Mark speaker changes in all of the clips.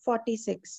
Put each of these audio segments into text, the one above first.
Speaker 1: 46,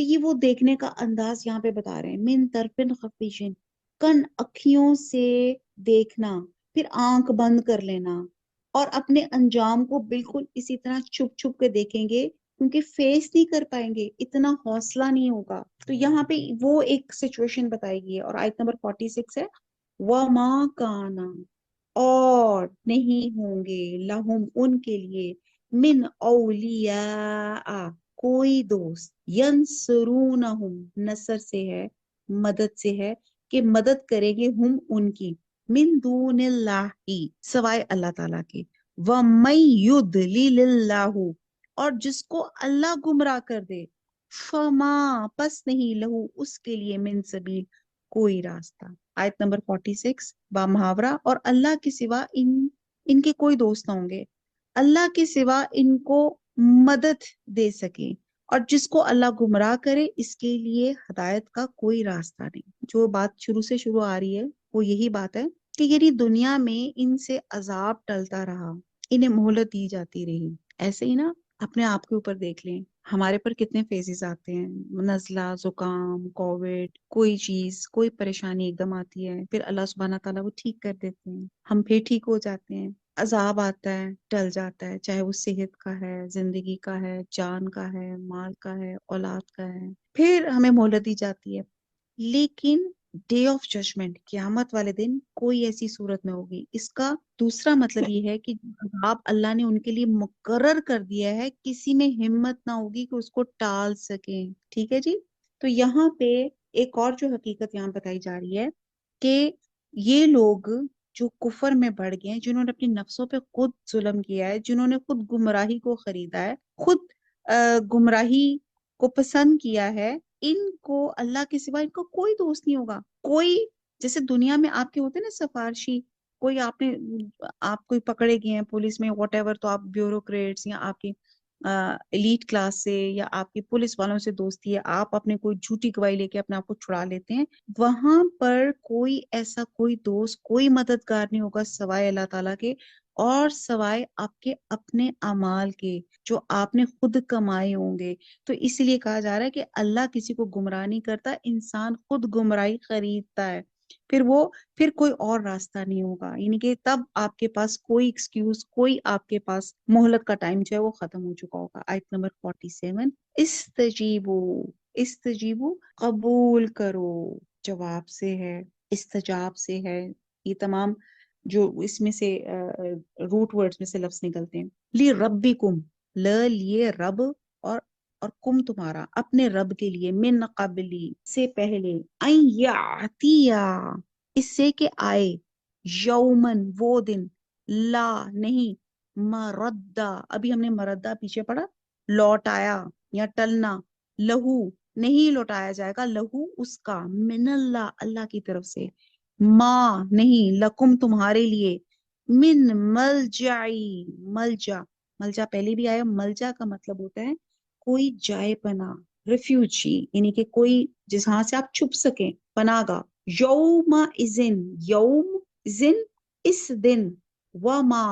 Speaker 1: تو یہ وہ دیکھنے کا انداز یہاں پہ بتا رہے ہیں، من طرفن خفیشن، کن اکھیوں سے دیکھنا، پھر آنکھ بند کر لینا، اور اپنے انجام کو بالکل اسی طرح چھپ چھپ کے دیکھیں گے، کیونکہ فیس نہیں کر پائیں گے، اتنا حوصلہ نہیں ہوگا۔ تو یہاں پہ وہ ایک سچویشن بتائی گئی ہے، اور آیت نمبر 46 ہے، وَمَا كَانَ، اور نہیں ہوں گے، لہم ان کے لیے، من اولیاء کوئی دوست، ینصرونہم نصر سے ہے، مدد سے ہے، کہ مدد کریں گے ہم ان کی، من دون اللہ سوائے اللہ تعالیٰ کے، وَمَن يُضْلِلِ اللَّهُ اور جس کو اللہ گمراہ کر دے، فما پس نہیں لہو اس کے لیے من سبیل کوئی راستہ۔ آیت نمبر 46 با محاورہ، اور اللہ کے سوا ان کے کوئی دوست نہ ہوں گے، اللہ کے سوا ان کو مدد دے سکیں، اور جس کو اللہ گمراہ کرے اس کے لیے ہدایت کا کوئی راستہ نہیں۔ جو بات شروع سے شروع آ رہی ہے وہ یہی بات ہے کہ یعنی دنیا میں ان سے عذاب ٹلتا رہا، انہیں مہلت دی جاتی رہی۔ ایسے ہی نا اپنے آپ کے اوپر دیکھ لیں، ہمارے پر کتنے فیزز آتے ہیں، نزلہ، زکام، کووڈ، کوئی چیز، کوئی پریشانی ایک دم آتی ہے، پھر اللہ سبحانہ تعالیٰ وہ ٹھیک کر دیتے ہیں، ہم پھر ٹھیک ہو جاتے ہیں، عذاب آتا ہے ٹل جاتا ہے، چاہے وہ صحت کا ہے، زندگی کا ہے، جان کا ہے، مال کا ہے، اولاد کا ہے، پھر ہمیں مہلت دی جاتی ہے۔ لیکن ڈے آف ججمنٹ، قیامت والے دن، کوئی ایسی صورت میں ہوگی۔ اس کا دوسرا مطلب یہ ہے کہ عذاب اللہ نے ان کے لیے مقرر کر دیا ہے، کسی میں ہمت نہ ہوگی کہ اس کو ٹال سکیں۔ ٹھیک ہے جی؟ تو یہاں پہ ایک اور جو حقیقت یہاں بتائی جا رہی ہے کہ یہ لوگ جو کفر میں بڑھ گئے ہیں، جنہوں نے اپنی نفسوں پہ خود ظلم کیا ہے، جنہوں نے خود گمراہی کو خریدا ہے، خود گمراہی کو پسند کیا ہے، ان کو اللہ کے سوا ان کا کوئی دوست نہیں ہوگا۔ کوئی جیسے دنیا میں آپ کے ہوتے ہیں نا سفارشی، کوئی آپ کوئی پکڑے گئے ہیں پولیس میں واٹ ایور، تو آپ بیوروکریٹس یا آپ کی ایلیٹ کلاس سے یا آپ کی پولیس والوں سے دوستی ہے، آپ اپنے کوئی جھوٹی گواہی لے کے اپنے آپ کو چھڑا لیتے ہیں، وہاں پر کوئی ایسا کوئی دوست، کوئی مددگار نہیں ہوگا سوائے اللہ تعالیٰ کے، اور سوائے آپ کے اپنے اعمال کے جو آپ نے خود کمائے ہوں گے۔ تو اس لیے کہا جا رہا ہے کہ اللہ کسی کو گمراہ نہیں کرتا، انسان خود گمراہی خریدتا ہے، پھر کوئی اور راستہ نہیں ہوگا، یعنی کہ تب آپ کے پاس کوئی ایکسکیوز، کوئی آپ کے پاس مہلت کا ٹائم جو ہے وہ ختم ہو چکا ہوگا۔ آیت نمبر 47، استجیبو قبول کرو، جواب سے ہے، استجاب سے ہے، یہ تمام جو اس میں سے روٹ ورڈز میں سے لفظ نکلتے ہیں۔ لی ربکم، لیے رب، اور کم تمہارا، اپنے رب کے لیے، من قبلی سے پہلے، این یاتیا اس سے کہ آئے، یومن وہ دن، لا نہیں، مردہ ابھی ہم نے مردہ پیچھے پڑا، لوٹ آیا یا ٹلنا، لہو نہیں لوٹایا جائے گا، لہو اس کا، من اللہ اللہ کی طرف سے، ما نہیں، لکم تمہارے لیے، من ملجعی، ملجا، ملجا پہلے بھی آیا، ملجا کا مطلب ہوتا ہے کوئی جائے پناہ، ریفیوجی، یعنی کہ کوئی جہاں سے آپ چھپ سکیں، پناہ گاہ۔ یوم ازن، یوم ازن اس دن، وما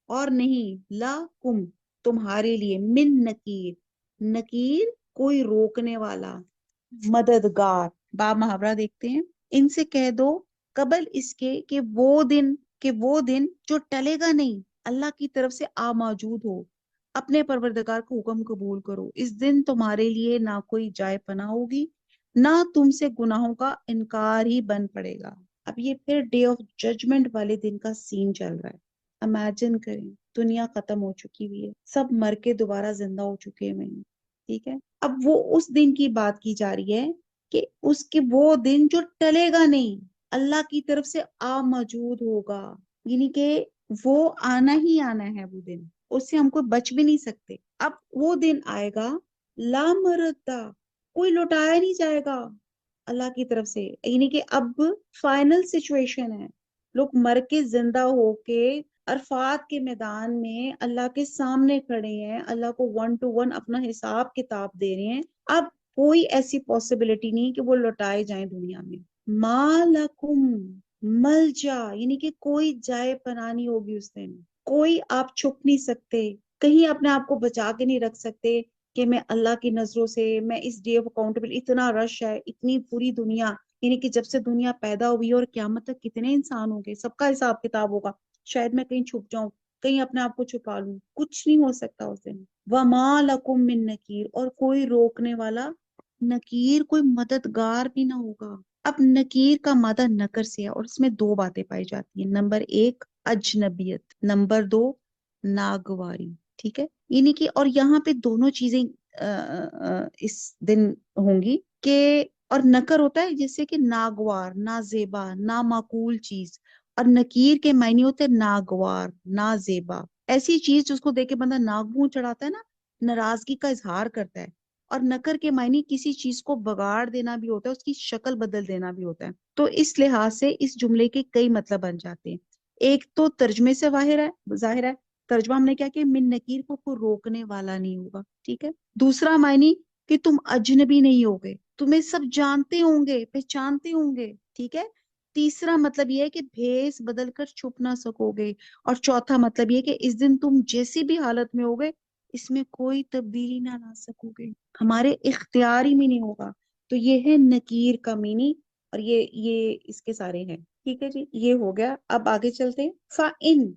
Speaker 1: اور نہیں، لا کم تمہارے لیے، من نکیر، نکیر کوئی روکنے والا، مددگار۔ با محاورہ دیکھتے ہیں، ان سے کہہ دو قبل اس کے کہ وہ دن جو ٹلے گا نہیں، اللہ کی طرف سے آ موجود ہو، اپنے پروردگار کو حکم قبول کرو، اس دن تمہارے لیے نہ کوئی جائے پناہ ہوگی، نہ تم سے گناہوں کا انکار ہی بن پڑے گا۔ اب یہ پھر ڈے آف ججمنٹ والے دن کا سین چل رہا ہے۔ امیجن کریں، دنیا ختم ہو چکی ہوئی ہے، سب مر کے دوبارہ زندہ ہو چکے ہوئے ہیں، ٹھیک ہے؟ اب وہ اس دن کی بات کی جا رہی ہے کہ اس کے وہ دن جو ٹلے گا نہیں، اللہ کی طرف سے آ موجود ہوگا، یعنی کہ وہ آنا ہی آنا ہے، وہ دن، اس سے ہم کوئی بچ بھی نہیں سکتے۔ اب وہ دن آئے گا، لا مردہ کوئی لوٹایا نہیں جائے گا اللہ کی طرف سے، یعنی کہ اب فائنل سچویشن ہے، لوگ مر کے زندہ ہو کے عرفات کے میدان میں اللہ کے سامنے کھڑے ہیں، اللہ کو 1 to 1 اپنا حساب کتاب دے رہے ہیں۔ اب کوئی ایسی پاسبلٹی نہیں کہ وہ لوٹائے جائیں دنیا میں۔ ما لکم ملجا، یعنی کہ کوئی جائے پناہ نہیں ہوگی اس دن، کوئی آپ چھپ نہیں سکتے، کہیں اپنے آپ کو بچا کے نہیں رکھ سکتے، کہ میں اللہ کی نظروں سے، میں اس ڈے آف اکاؤنٹیبل، اتنا رش ہے، اتنی پوری دنیا، یعنی کہ جب سے دنیا پیدا ہوئی ہے اور قیامت تک کتنے انسان ہوں گے، سب کا حساب کتاب ہوگا. شاید میں کہیں چھپ جاؤں، کہیں اپنے آپ کو چھپا لوں، کچھ نہیں ہو سکتا اس دن. وَمَا لَكُم مِّن نَكِيرٍ، اور کوئی روکنے والا، نکیر کوئی مددگار بھی نہ ہوگا. اب نکیر کا مادہ نکر سے ہے، اور اس میں دو باتیں پائی جاتی ہیں. نمبر ایک اجنبیت، نمبر دو ناگواری. ٹھیک ہے، یعنی کہ اور یہاں پہ دونوں چیزیں اس دن ہوں گی کہ، اور نکر ہوتا ہے جیسے کہ ناگوار، نازیبا، نامعقول چیز، اور نکیر کے معنی ہوتے ہیں ناگوار، نازیبا، ایسی چیز جس کو دیکھ کے بندہ ناک منہ چڑھاتا ہے نا، ناراضگی کا اظہار کرتا ہے. اور نکر کے معنی کسی چیز کو بگاڑ دینا بھی ہوتا ہے، اس کی شکل بدل دینا بھی ہوتا ہے. تو اس لحاظ سے اس جملے کے کئی مطلب بن جاتے ہیں. ایک تو ترجمے سے ظاہر ہے، ترجمہ ہم نے کیا کہ من نکیر کو کوئی روکنے والا نہیں ہوگا. ٹھیک ہے. دوسرا معنی کہ تم اجنبی نہیں ہوگے، تمہیں سب جانتے ہوں گے، پہچانتے ہوں گے. ٹھیک ہے. تیسرا مطلب یہ ہے کہ بھیس بدل کر چھپ نہ سکو گے. اور چوتھا مطلب یہ کہ اس دن تم جیسی بھی حالت میں ہوگے، اس میں کوئی تبدیلی نہ لا سکو گے، ہمارے اختیار ہی میں نہیں ہوگا. تو یہ ہے نکیر کا مینی، اور یہ اس کے سارے ہیں. ٹھیک ہے جی، یہ ہو گیا. اب آگے چلتے ہیں. فَإِن،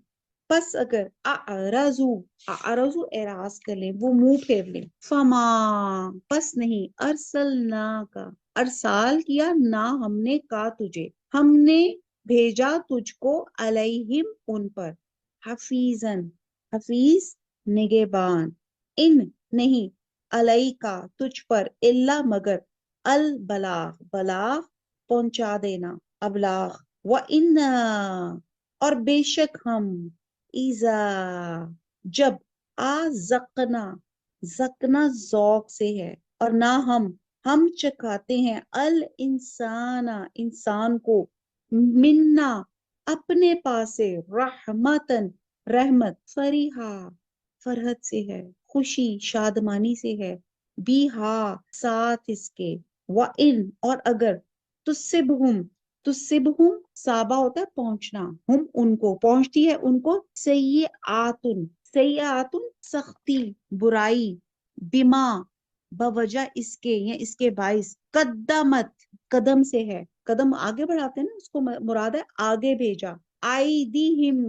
Speaker 1: پس اگر، اعرضو اعراض کر لیں، وہ منہ پھیر لیں. فما، پس نہیں، ارسلنا کا، ارسال کیا نہ ہم نے، کا تجھے، ہم نے بھیجا تجھ کو، علیہم ان پر، حفیظن، حفیظ نگہبان، ان نہیں، علیہ کا تجھ پر، الا مگر، البلاغ بلاغ پہنچا دینا، ابلاغ، وَإِنَّا اور بے شک ہم، ایزا جب، زکنا، زکنا ذوق سے ہے، اور نہ ہم چکھاتے ہیں، الانسان انسان کو، منا اپنے پاس سے، رحمتن رحمت، فریحا فرحت سے ہے، خوشی شادمانی سے ہے، بھی ہاں ساتھ اس کے، وَإِن اور اگر، تصبہم صابہ ہوتا ہے پہنچنا، ہم ان کو پہنچتی ہے ان کو، سیئاتن، سیئاتن سختی، برائی، بما بوجہ اس کے یا اس کے باعث، قدمت قدم سے ہے، قدم آگے بڑھاتے ہیں نا، اس کو مراد ہے آگے بھیجا، ایدیہم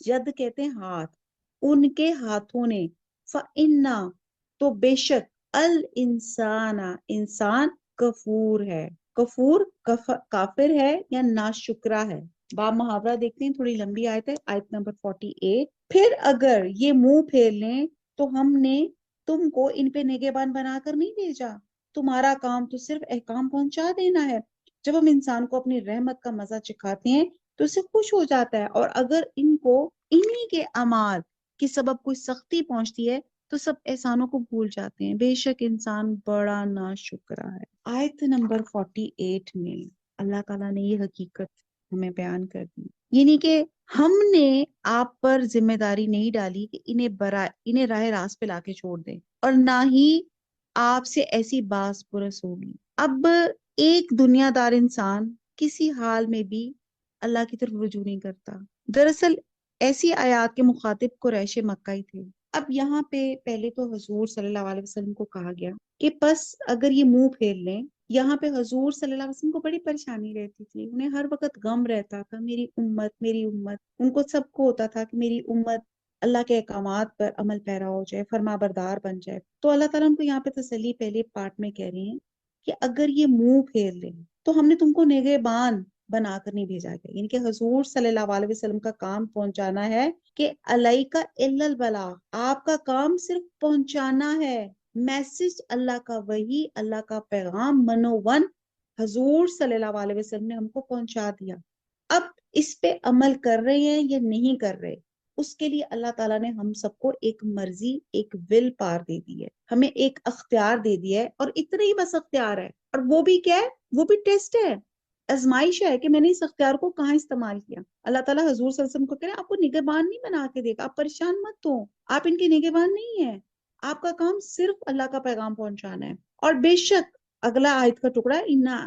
Speaker 1: ید کہتے ہیں ہاتھ، ان کے ہاتھوں نے، فَإِنَّا تو بے شک، الانسان انسان، کفور ہے، کفور کافر ہے یا ناشکرا ہے. باب محاورہ دیکھتے ہیں، تھوڑی لمبی آیت ہے، آیت نمبر 48. پھر اگر یہ منہ پھیر لیں تو ہم نے تم کو ان پہ نگہبان بنا کر نہیں بھیجا، تمہارا کام تو صرف احکام پہنچا دینا ہے. جب ہم انسان کو اپنی رحمت کا مزہ چکھاتے ہیں تو اسے خوش ہو جاتا ہے، اور اگر ان کو انہی کے اعمال کے سبب کوئی سختی پہنچتی ہے تو سب احسانوں کو بھول جاتے ہیں. بے شک انسان بڑا ناشکرا ہے. آیت نمبر 48 میں اللہ تعالیٰ نے یہ حقیقت ہمیں بیان کر دی، یعنی کہ ہم نے آپ پر ذمہ داری نہیں ڈالی کہ انہیں راہ راست پہ لا کے چھوڑ دیں، اور نہ ہی آپ سے ایسی باز پرس ہوگی. اب ایک دنیا دار انسان کسی حال میں بھی اللہ کی طرف رجوع نہیں کرتا. دراصل ایسی آیات کے مخاطب قریش مکہ ہی تھے. اب یہاں پہ پہلے تو حضور صلی اللہ علیہ وسلم کو کہا گیا کہ پس اگر یہ منہ پھیر لیں. یہاں پہ حضور صلی اللہ علیہ وسلم کو بڑی پریشانی رہتی تھی، انہیں ہر وقت غم رہتا تھا، میری امت میری امت. ان کو سب کو ہوتا تھا کہ میری امت اللہ کے احکامات پر عمل پیرا ہو جائے، فرما بردار بن جائے. تو اللہ تعالیٰ ان کو یہاں پہ تسلی پہلے پارٹ میں کہہ رہے ہیں کہ اگر یہ منہ پھیر لیں تو ہم نے تم کو نگہبان بنا کر نہیں بھیجا گیا، یعنی کہ حضور صلی اللہ علیہ وسلم کا کام پہنچانا ہے، کہ علیہ کا الا البلاغ، آپ کا کام صرف پہنچانا ہے، میسج اللہ کا، وہی اللہ کا پیغام، منوون حضور صلی اللہ علیہ وسلم نے ہم کو پہنچا دیا. اب اس پہ عمل کر رہے ہیں یا نہیں کر رہے، اس کے لیے اللہ تعالیٰ نے ہم سب کو ایک مرضی، ایک ول پار دے دی ہے، ہمیں ایک اختیار دے دیا ہے، اور اتنا ہی بس اختیار ہے. اور وہ بھی کیا ہے؟ وہ بھی ٹیسٹ ہے، ازمائش ہے کہ میں نے اس اختیار کو کہاں استعمال کیا. اللہ تعالیٰ حضور صلی اللہ علیہ وسلم کو کہہ رہے ہیں آپ کو نگہبان نہیں بنا کے دے گا، آپ پریشان مت ہو، آپ ان کے نگہبان نہیں ہیں، آپ کا کام صرف اللہ کا پیغام پہنچانا ہے. اور بے شک اگلا آیت کا ٹکڑا، انا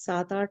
Speaker 1: 7 8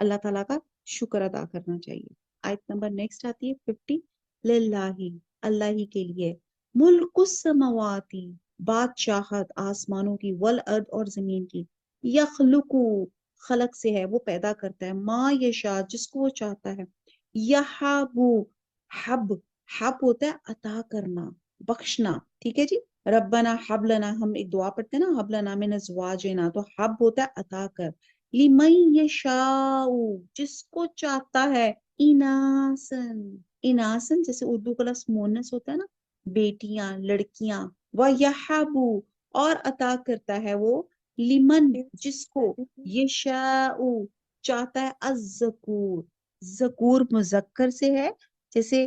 Speaker 1: اللہ تعالیٰ کا شکر ادا کرنا چاہیے. آیت نمبر نیکسٹ آتی ہے 50. للہ، اللہ ہی کے لیے، ملک السماواتی، بادشاہت آسمانوں کی، والارض اور زمین کی، یخلقو، خلق سے ہے، وہ پیدا کرتا ہے، ما یشاء، جس کو وہ چاہتا ہے، یحابو، حب، حب ہوتا ہے عطا کرنا، بخشنا، ٹھیک ہے جی. ربنا حب لنا، ہم ایک دعا پڑھتے ہیں نا، حب لنا من ازواجنا، تو حب ہوتا ہے عطا کر، لمن یشاء، جس کو چاہتا ہے، اناسن، اناسن جیسے اردو کا لفظ مونس ہوتا ہے نا، بیٹیاں، لڑکیاں، وَيَحَبُ، اور عطا کرتا ہے وہ، لمن، جس کو، یشاء، چاہتا ہے، الذکور، ذکور مذکر سے ہے، جیسے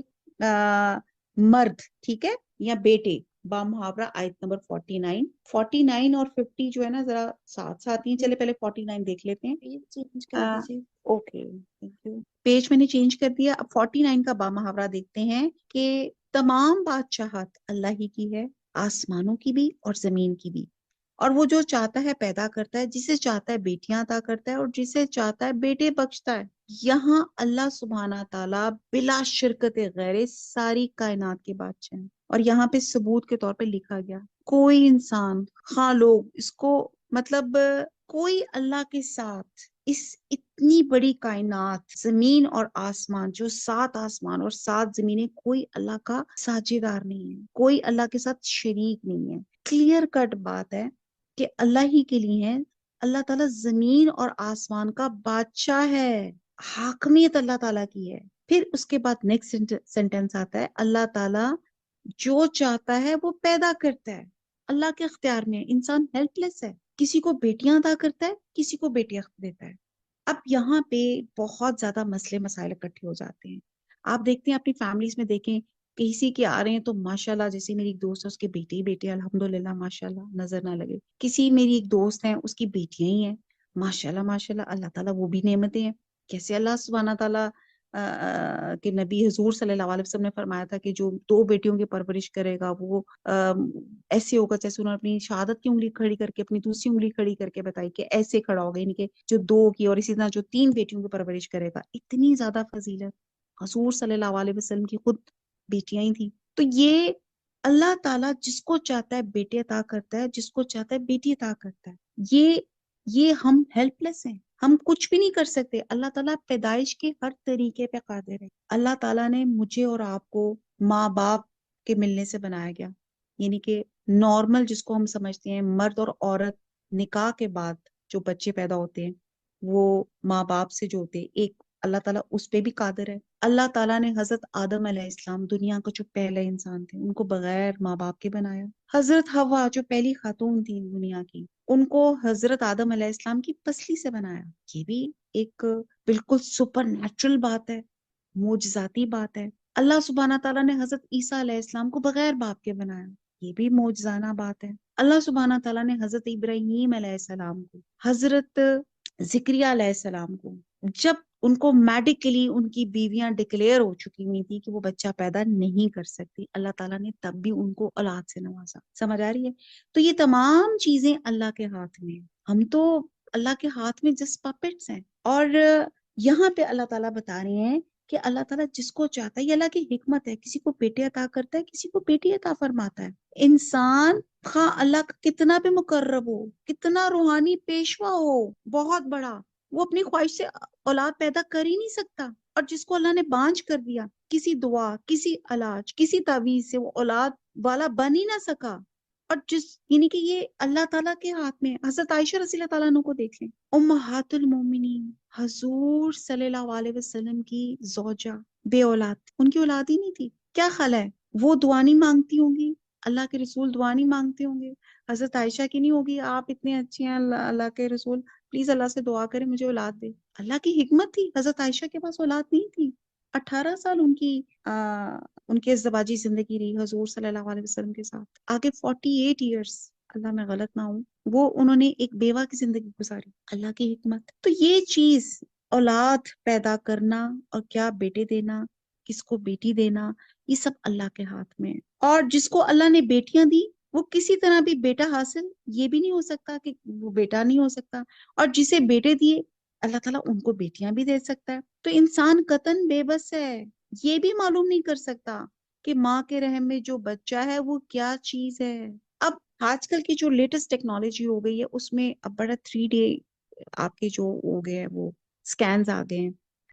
Speaker 1: مرد، ٹھیک ہے، یا بیٹے، با محاورہ. آیت نمبر 49. 49 اور 50 جو ہے نا ذرا ساتھ ساتھ ہی، چلے پہلے 49 دیکھ لیتے ہیں.
Speaker 2: چینج کر دیجیے.
Speaker 1: Okay, thank you. پیج میں نے چینج کر دیا. اب 49 کا با محاورہ دیکھتے ہیں کہ تمام بادشاہت اللہ ہی کی ہے، آسمانوں کی بھی اور زمین کی بھی، اور وہ جو چاہتا ہے پیدا کرتا ہے، جسے چاہتا ہے بیٹیاں عطا کرتا ہے، اور جسے چاہتا ہے بیٹے بخشتا ہے. یہاں اللہ سبحانہ تعالیٰ بلا شرکت غیر ساری کائنات کے بادشاہ ہیں. اور یہاں پہ ثبوت کے طور پہ لکھا گیا، کوئی انسان، خواہ لوگ اس کو، مطلب کوئی اللہ کے ساتھ اس اتنی بڑی کائنات، زمین اور آسمان، جو 7 آسمان اور 7 زمینیں، کوئی اللہ کا ساجھیدار نہیں ہے، کوئی اللہ کے ساتھ شریک نہیں ہے. کلیئر کٹ بات ہے کہ اللہ ہی کے لیے ہے. اللہ تعالیٰ زمین اور آسمان کا بادشاہ ہے، حاکمیت اللہ تعالیٰ کی ہے. پھر اس کے بعد نیکسٹ سینٹینس آتا ہے، اللہ تعالیٰ جو چاہتا ہے وہ پیدا کرتا ہے، اللہ کے اختیار میں ہے. انسان ہیلپ لیس ہے، کسی کو بیٹیاں عطا کرتا ہے، کسی کو بیٹیاں دیتا ہے. اب یہاں پہ بہت زیادہ مسئلے مسائل اکٹھے ہو جاتے ہیں. آپ دیکھتے ہیں اپنی فیملیز میں، دیکھیں کسی کے آ رہے ہیں تو ماشاءاللہ، جیسے میری ایک دوست ہے، اس کے بیٹے ہی بیٹے، الحمدللہ ماشاءاللہ، نظر نہ لگے. کسی میری ایک دوست ہیں، اس کی بیٹیاں ہی ہیں، ماشاءاللہ ماشاءاللہ، اللہ تعالیٰ وہ بھی نعمتیں ہیں. کیسے اللہ سبحانہ تعالیٰ کہ نبی حضور صلی اللہ علیہ وسلم نے فرمایا تھا کہ جو 2 بیٹیوں کی پرورش کرے گا وہ ایسے ہوگا جیسے انہوں نے اپنی شہادت کی انگلی کھڑی کر کے، اپنی دوسری انگلی کھڑی کر کے بتائی کہ ایسے کھڑا ہوگا، یعنی کہ جو 2 کی، اور اسی طرح جو 3 بیٹیوں کی پرورش کرے گا. اتنی زیادہ فضیلت، حضور صلی اللہ علیہ وسلم کی خود بیٹیاں ہی تھیں. تو یہ اللہ تعالیٰ جس کو چاہتا ہے بیٹے عطا کرتا ہے، جس کو چاہتا ہے بیٹی عطا کرتا ہے. یہ ہم ہیلپ لیس ہیں، ہم کچھ بھی نہیں کر سکتے. اللہ تعالیٰ پیدائش کے ہر طریقے پہ قادر ہے. اللہ تعالیٰ نے مجھے اور آپ کو ماں باپ کے ملنے سے بنایا گیا، یعنی کہ نارمل جس کو ہم سمجھتے ہیں، مرد اور عورت نکاح کے بعد جو بچے پیدا ہوتے ہیں وہ ماں باپ سے جو ہوتے ہیں، ایک اللہ تعالیٰ اس پہ بھی قادر ہے. اللہ تعالیٰ نے حضرت آدم علیہ السلام، دنیا کا جو پہلے انسان تھے، ان کو بغیر ماں باپ کے بنایا. حضرت حوا جو پہلی خاتون تھی دنیا کی، ان کو حضرت آدم علیہ السلام کی پسلی سے بنایا. یہ بھی ایک بالکل سپر نیچرل بات ہے، معجزاتی بات ہے. اللہ سبحانہ تعالیٰ نے حضرت عیسیٰ علیہ السلام کو بغیر باپ کے بنایا. یہ بھی معجزانہ بات ہے. اللہ سبحانہ تعالیٰ نے حضرت ابراہیم علیہ السلام کو، حضرت زکریا علیہ السلام کو، جب ان کو میڈیکلی ان کی بیویاں ڈکلیئر ہو چکی ہوئی تھی کہ وہ بچہ پیدا نہیں کر سکتی، اللہ تعالیٰ نے تب بھی ان کو اولاد سے نوازا. سمجھ آ رہی ہے؟ تو یہ تمام چیزیں اللہ کے ہاتھ میں ہیں. ہم تو اللہ کے ہاتھ میں جسٹ پپٹس ہیں. اور یہاں پہ اللہ تعالیٰ بتا رہے ہیں کہ اللہ تعالیٰ جس کو چاہتا ہے، یہ اللہ کی حکمت ہے، کسی کو بیٹے عطا کرتا ہے، کسی کو بیٹی عطا فرماتا ہے. انسان خواہ اللہ کا کتنا بھی مقرب ہو، کتنا روحانی پیشوا ہو، بہت بڑا، وہ اپنی خواہش سے اولاد پیدا کر ہی نہیں سکتا. اور جس کو اللہ نے بانجھ کر دیا، کسی دعا، کسی علاج، کسی تعویذ سے وہ اولاد والا بن ہی نہ سکا. اور یعنی کہ یہ اللہ تعالیٰ کے ہاتھ میں. حضرت عائشہ رضی اللہ تعالیٰ عنہ کو دیکھ لیں، امہات المومنین، حضور صلی اللہ علیہ وسلم کی زوجہ، بے اولاد، ان کی اولاد ہی نہیں تھی. کیا خیال ہے وہ دعا نہیں مانگتی ہوں گی؟ اللہ کے رسول دعا نہیں مانگتے ہوں گے؟ حضرت عائشہ کی نہیں ہوگی، آپ اتنے اچھے ہیں اللہ کے رسول، پلیز اللہ سے دعا کریں مجھے اولاد دے. اللہ کی حکمت تھی، حضرت عائشہ کے پاس اولاد نہیں تھی. 18 سال ان کی ازدواجی زندگی رہی حضور صلی اللہ علیہ وسلم کے ساتھ. آگے 48 ایئرس، اللہ میں غلط نہ ہوں، وہ انہوں نے ایک بیوہ کی زندگی گزاری. اللہ کی حکمت. تو یہ چیز، اولاد پیدا کرنا اور کیا بیٹے دینا، کس کو بیٹی دینا، یہ سب اللہ کے ہاتھ میں ہے. اور جس کو اللہ نے بیٹیاں دی، وہ کسی طرح بھی بیٹا حاصل یہ بھی نہیں ہو سکتا کہ وہ بیٹا نہیں ہو سکتا. اور جسے بیٹے دیے، اللہ تعالیٰ ان کو بیٹیاں بھی دے سکتا ہے. تو انسان قطعاً بے بس ہے، یہ بھی معلوم نہیں کر سکتا کہ ماں کے رحم میں جو بچہ ہے وہ کیا چیز ہے. اب آج کل کی جو لیٹسٹ ٹیکنالوجی ہو گئی ہے اس میں اب بڑا 3D آپ کے جو ہو گئے ہیں وہ سکینز آ گئے ہیں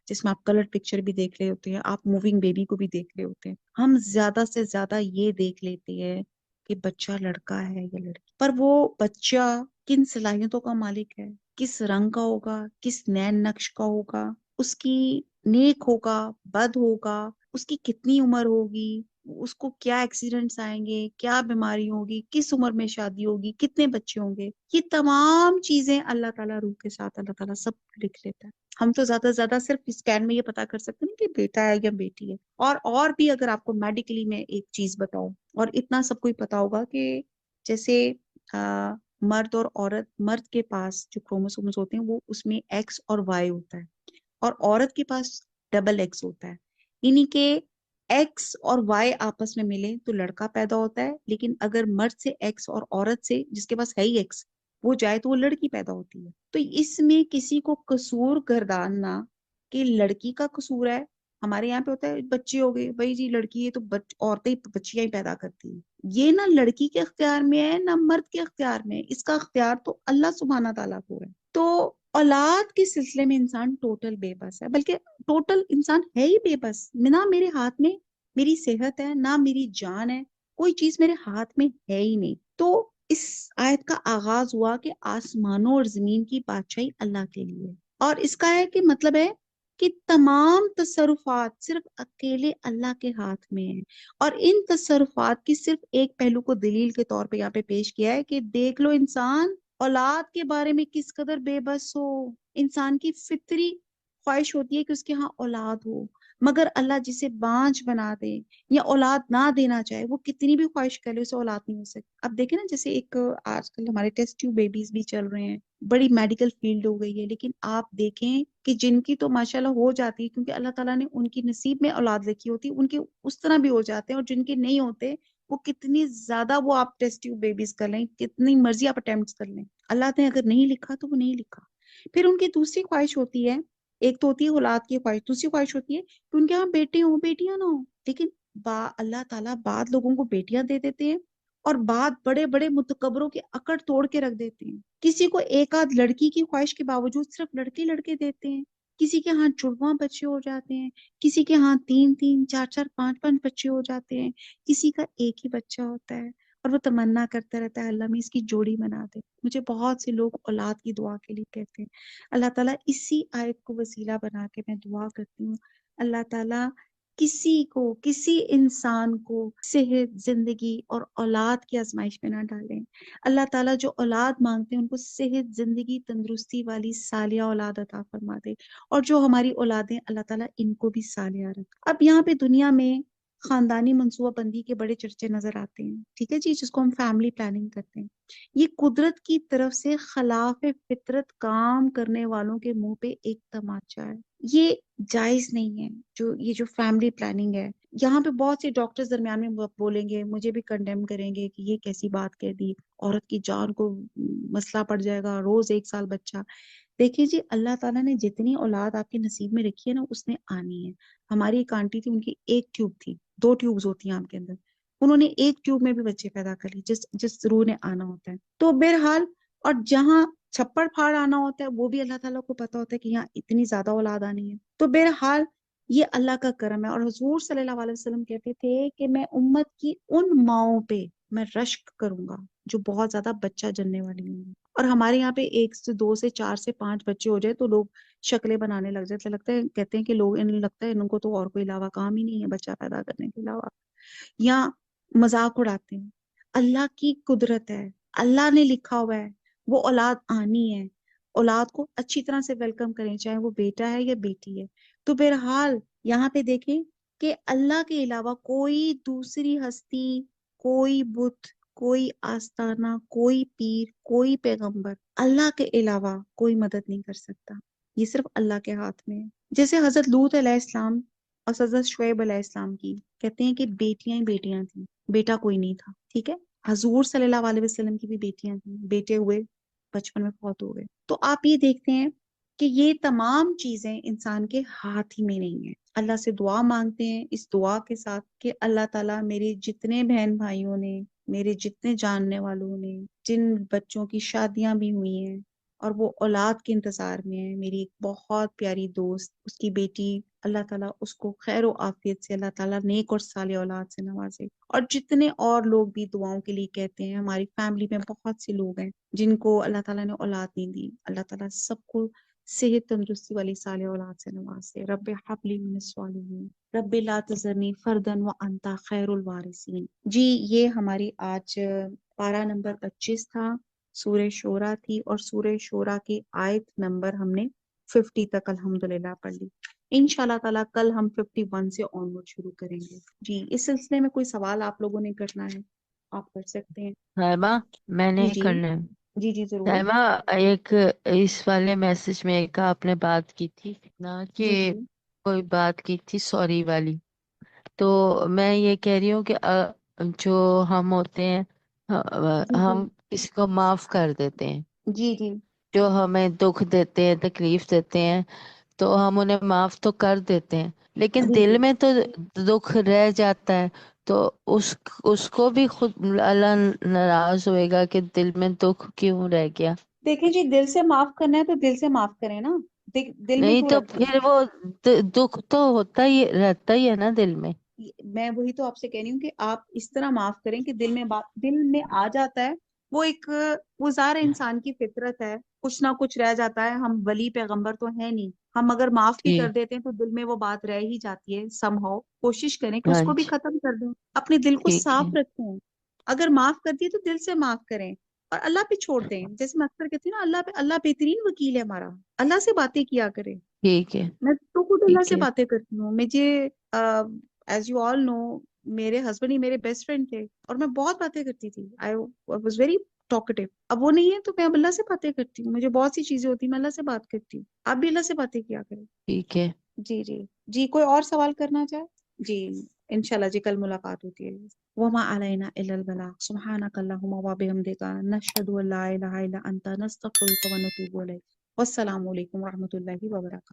Speaker 1: جس میں آپ کلر پکچر بھی دیکھ رہے ہوتے ہیں، آپ موونگ بیبی کو بھی دیکھ رہے ہوتے ہیں. ہم زیادہ سے زیادہ یہ دیکھ لیتے ہیں کہ بچہ لڑکا ہے یا لڑکی، پر وہ بچہ کن صلاحیتوں کا مالک ہے، کس رنگ کا ہوگا، کس نین نقش کا ہوگا، اس کی نیک ہوگا، بد ہوگا، اس کی کتنی عمر ہوگی، اس کو کیا ایکسیڈنٹس آئیں گے، کیا بیماری ہوگی، کس عمر میں شادی ہوگی، کتنے بچے ہوں گے، یہ تمام چیزیں اللہ تعالیٰ روح کے ساتھ اللہ تعالیٰ سب لکھ لیتا ہے. ہم تو زیادہ سے زیادہ صرف اسکین میں یہ پتا کر سکتے ہیں کہ بیٹا ہے یا بیٹی ہے. اور بھی اگر آپ کو میڈیکلی میں ایک چیز بتاؤں، اور اتنا سب کو ہی پتا ہوگا کہ جیسے مرد اور عورت، مرد کے پاس جو کروموسومز ہوتے ہیں وہ اس میں ایکس اور وائی ہوتا ہے، اور عورت کے پاس ڈبل ایکس ہوتا ہے. یعنی کہ ایکس اور وائی آپس میں ملے تو لڑکا پیدا ہوتا ہے، لیکن اگر مرد سے ایکس اور عورت سے جس کے پاس ہے ہی ایکس وہ جائے تو وہ لڑکی پیدا ہوتی ہے. تو اس میں کسی کو قصور گرداننا کہ لڑکی کا قصور ہے. ہمارے یہاں پہ ہوتا ہے بچے ہو گئے بھائی جی لڑکی ہے تو عورتیں بچیاں ہی پیدا کرتی ہیں. یہ نہ لڑکی کے اختیار میں ہے نہ مرد کے اختیار میں ہے، اس کا اختیار تو اللہ سبحانہ تعالیٰ کو ہے. تو اولاد کے سلسلے میں انسان ٹوٹل بے بس ہے، بلکہ ٹوٹل انسان ہے ہی بے بس. نہ میرے ہاتھ میں میری صحت ہے، نہ میری جان ہے، کوئی چیز میرے ہاتھ میں ہے ہی نہیں. تو اس آیت کا آغاز ہوا کہ آسمانوں اور زمین کی بادشاہی اللہ کے لیے، اور اس کا ہے کہ مطلب ہے کہ تمام تصرفات صرف اکیلے اللہ کے ہاتھ میں ہیں. اور ان تصرفات کی صرف ایک پہلو کو دلیل کے طور پہ یہاں پہ پیش کیا ہے کہ دیکھ لو انسان اولاد کے بارے میں کس قدر بے بس ہو. انسان کی فطری خواہش ہوتی ہے کہ اس کے ہاں اولاد ہو، مگر اللہ جسے بانجھ بنا دے یا اولاد نہ دینا چاہے وہ کتنی بھی خواہش کر لے اسے اولاد نہیں ہو سکتی. اب دیکھیں نا جیسے ایک آج کل ہمارے ٹیسٹ ٹیوب بیبیز بھی چل رہے ہیں، بڑی میڈیکل فیلڈ ہو گئی ہے، لیکن آپ دیکھیں کہ جن کی تو ماشاءاللہ ہو جاتی ہے کیونکہ اللہ تعالیٰ نے ان کی نصیب میں اولاد لکھی ہوتی، ان کے اس طرح بھی ہو جاتے ہیں، اور جن کے نہیں ہوتے وہ کتنی زیادہ وہ آپ ٹیسٹ ٹیوب بیبیز کر لیں، کتنی مرضی آپ اٹیمپٹس کر لیں، اللہ نے اگر نہیں لکھا تو وہ نہیں لکھا. پھر ان کی دوسری خواہش ہوتی ہے، ایک تو ہوتی ہے اولاد کی خواہش، دوسری خواہش ہوتی ہے کہ ان کے یہاں بیٹے ہوں بیٹیاں نہ ہوں. لیکن اللہ تعالیٰ بعد لوگوں کو بیٹیاں دے دیتے ہیں اور بعد بڑے بڑے متکبروں کے اکڑ توڑ کے رکھ دیتے ہیں. کسی کو ایک آدھ لڑکی کی خواہش کے باوجود صرف لڑکے لڑکے دیتے ہیں، کسی کے ہاں جڑواں بچے ہو جاتے ہیں، کسی کے ہاں 3 3 4 4 5 5 بچے ہو جاتے ہیں، کسی کا ایک ہی بچہ ہوتا ہے اور وہ تمنا کرتا رہتا ہے اللہ میں اس کی جوڑی بنا دے. مجھے بہت سے لوگ اولاد کی دعا کے لیے کہتے ہیں. اللہ تعالیٰ اسی آیت کو وسیلہ بنا کے میں دعا کرتی ہوں، اللہ تعالیٰ کسی کو، کسی انسان کو صحت، زندگی اور اولاد کی آزمائش میں نہ ڈالیں. اللہ تعالیٰ جو اولاد مانگتے ہیں ان کو صحت، زندگی، تندرستی والی صالحہ اولاد عطا فرما دے، اور جو ہماری اولادیں اللہ تعالیٰ ان کو بھی صالحہ رکھ. اب یہاں پہ دنیا میں خاندانی منصوبہ بندی کے بڑے چرچے نظر آتے ہیں، ٹھیک ہے جی، جس کو ہم فیملی پلاننگ کرتے ہیں. یہ قدرت کی طرف سے خلاف فطرت کام کرنے والوں کے منہ پہ ایک تماچا ہے. یہ جائز نہیں ہے. جو فیملی پلاننگ ہے، یہاں پہ بہت سے ڈاکٹرز درمیان میں بولیں گے، مجھے بھی کنڈیم کریں گے کہ یہ کیسی بات کہہ دی، عورت کی جان کو مسئلہ پڑ جائے گا، روز 1 سال بچہ. دیکھیے جی، اللہ تعالیٰ نے جتنی اولاد آپ کے نصیب میں رکھی ہے نا اس نے آنی ہے. ہماری ایک آنٹی تھی، ان کی ایک ٹیوب تھی، 2 ٹیوبز ہوتی ہیں آپ کے اندر، انہوں نے ایک ٹیوب میں بھی بچے پیدا کر لی جس روح نے آنا ہوتا ہے. تو بہرحال، اور جہاں چھپڑ پھاڑ آنا ہوتا ہے وہ بھی اللہ تعالیٰ کو پتا ہوتا ہے کہ یہاں اتنی زیادہ اولاد آنی ہے. تو بہرحال یہ اللہ کا کرم ہے. اور حضور صلی اللہ علیہ وسلم کہتے تھے کہ میں امت کی ان ماؤں پہ میں رشک کروں گا جو بہت زیادہ بچہ جننے والی ہوں گی. اور ہمارے یہاں پہ 1 سے 2 سے 4 سے 5 بچے ہو جائے تو لوگ شکلیں بنانے لگ جاتے، لگتا ہے، کہتے ہیں کہ لوگ لگتا ہے ان کو تو اور کوئی علاوہ کام ہی نہیں ہے بچہ پیدا کرنے کے علاوہ، یا مذاق اڑاتے ہیں. اللہ کی قدرت ہے، اللہ نے لکھا ہوا ہے وہ اولاد آنی ہے. اولاد کو اچھی طرح سے ویلکم کریں، چاہے وہ بیٹا ہے یا بیٹی ہے. تو بہرحال یہاں پہ دیکھیں کہ اللہ کے علاوہ کوئی دوسری ہستی، کوئی بت، کوئی آستانہ، کوئی پیر، کوئی پیغمبر، اللہ کے علاوہ کوئی مدد نہیں کر سکتا. یہ صرف اللہ کے ہاتھ میں ہے. جیسے حضرت لوط علیہ السلام اور حضرت شعیب علیہ السلام کی کہتے ہیں کہ بیٹیاں ہی بیٹیاں تھیں، بیٹا کوئی نہیں تھا، ٹھیک ہے. حضور صلی اللہ علیہ وسلم کی بھی بیٹیاں تھیں، بیٹے ہوئے بچپن میں فوت ہو گئے. تو آپ یہ دیکھتے ہیں کہ یہ تمام چیزیں انسان کے ہاتھ ہی میں نہیں ہیں۔ اللہ سے دعا مانگتے ہیں اس دعا کے ساتھ کہ اللہ تعالیٰ میرے جتنے بہن بھائیوں نے، میرے جتنے جاننے والوں نے، جن بچوں کی شادیاں بھی ہوئی ہیں اور وہ اولاد کے انتظار میں ہیں، میری ایک بہت پیاری دوست، اس کی بیٹی، اللہ تعالیٰ اس کو خیر و عافیت سے، اللہ تعالیٰ نیک اور صالح اولاد سے نوازے، اور جتنے اور لوگ بھی دعاؤں کے لیے کہتے ہیں، ہماری فیملی میں بہت سے لوگ ہیں جن کو اللہ تعالیٰ نے اولاد نہیں دی، اللہ تعالیٰ سب کو صحت تندرستی والی صالح اولاد سے نوازے۔ رب حبلی من الصالحین، رب لا تذرنی فردن وانت خیر الوارثین۔ جی یہ ہماری آج پارہ نمبر 25 تھا، سورہ شورى تھی، اور سورہ شورى کی آیت نمبر ہم نے 50 تک الحمدللہ پڑھ لی۔ انشاءاللہ تعالیٰ کل ہم 51 سے آنورڈ شروع کریں گے۔ جی اس سلسلے میں کوئی سوال آپ لوگوں نے کرنا ہے آپ کر سکتے ہیں۔
Speaker 2: صاحبہ میں
Speaker 1: جی
Speaker 2: نے
Speaker 1: جی
Speaker 2: کرنا ہے۔
Speaker 1: جی جی ضرور۔
Speaker 2: صاحبہ ایک اس والے میسج میں ایک آپ نے بات کی تھی نا کہ
Speaker 1: جی جی
Speaker 2: کوئی بات کی تھی سوری والی، تو میں یہ کہہ رہی ہوں کہ جو ہم ہوتے ہیں
Speaker 1: جی جی
Speaker 2: ہم کسی کو معاف کر دیتے ہیں،
Speaker 1: جی جی
Speaker 2: جو ہمیں دکھ دیتے ہیں تکلیف دیتے ہیں تو ہم انہیں معاف تو کر دیتے ہیں، لیکن
Speaker 1: جی
Speaker 2: دل
Speaker 1: جی
Speaker 2: میں تو دکھ رہ جاتا ہے، تو اس کو بھی خود اللہ ناراض ہوئے گا کہ دل میں دکھ کیوں رہ گیا۔
Speaker 1: دیکھیں جی، دل سے معاف کرنا ہے تو دل سے معاف کریں نا، دل میں
Speaker 2: نہیں
Speaker 1: کیوں
Speaker 2: تو
Speaker 1: رکھیں؟
Speaker 2: پھر وہ دکھ تو ہوتا ہی رہتا ہی ہے نا دل میں۔
Speaker 1: میں وہی تو آپ سے کہہ رہی ہوں کہ آپ اس طرح معاف کریں کہ دل میں آ جاتا ہے، وہ ایک وہ ظاہر ہے انسان کی فطرت ہے، کچھ نہ کچھ رہ جاتا ہے، ہم ولی پیغمبر تو ہے نہیں، ہم اگر معاف بھی
Speaker 2: جی
Speaker 1: کر دیتے ہیں تو دل میں وہ بات رہ ہی جاتی ہے سم ہاؤ، کوشش کریں کہ اس
Speaker 2: ہاں
Speaker 1: کو بھی
Speaker 2: جی
Speaker 1: ختم کر دیں، اپنے دل کو
Speaker 2: ٹھیک ہے
Speaker 1: صاف رکھیں، اگر معاف کر دیے تو دل سے معاف کریں اور اللہ پہ چھوڑ دیں، جیسے میں اکثر کہتی ہوں نا، اللہ بہترین وکیل ہے ہمارا، اللہ سے باتیں کیا کریں۔
Speaker 2: ٹھیک ہے
Speaker 1: میں تو خود اللہ
Speaker 2: ٹھیک
Speaker 1: سے
Speaker 2: ہے
Speaker 1: باتیں کرتی ہوں، مجھے ایز یو آل نو میرے ہسبینڈ ہی میرے بیسٹ فرینڈ تھے اور میں بہت باتیں کرتی تھی، آئی واز ویری ٹاکٹیو۔ اب وہ نہیں ہے تو میں اب اللہ سے باتیں کرتی ہوں، مجھے بہت سی چیزیں ہوتی ہیں میں اللہ سے بات کرتی ہوں، آپ بھی اللہ سے باتیں کیا کریں۔
Speaker 2: ٹھیک ہے۔
Speaker 1: جی جی جی، کوئی اور سوال کرنا چاہے؟ جی انشاءاللہ جی کل ملاقات ہوتی ہے۔ وما علینا الا البلاغ سبحانک اللہم وبحمدک نشہد ان لا الہ الا انت نستغفرک ونتوب الیک۔ والسلام علیکم ورحمۃ اللہ وبرکاتہ۔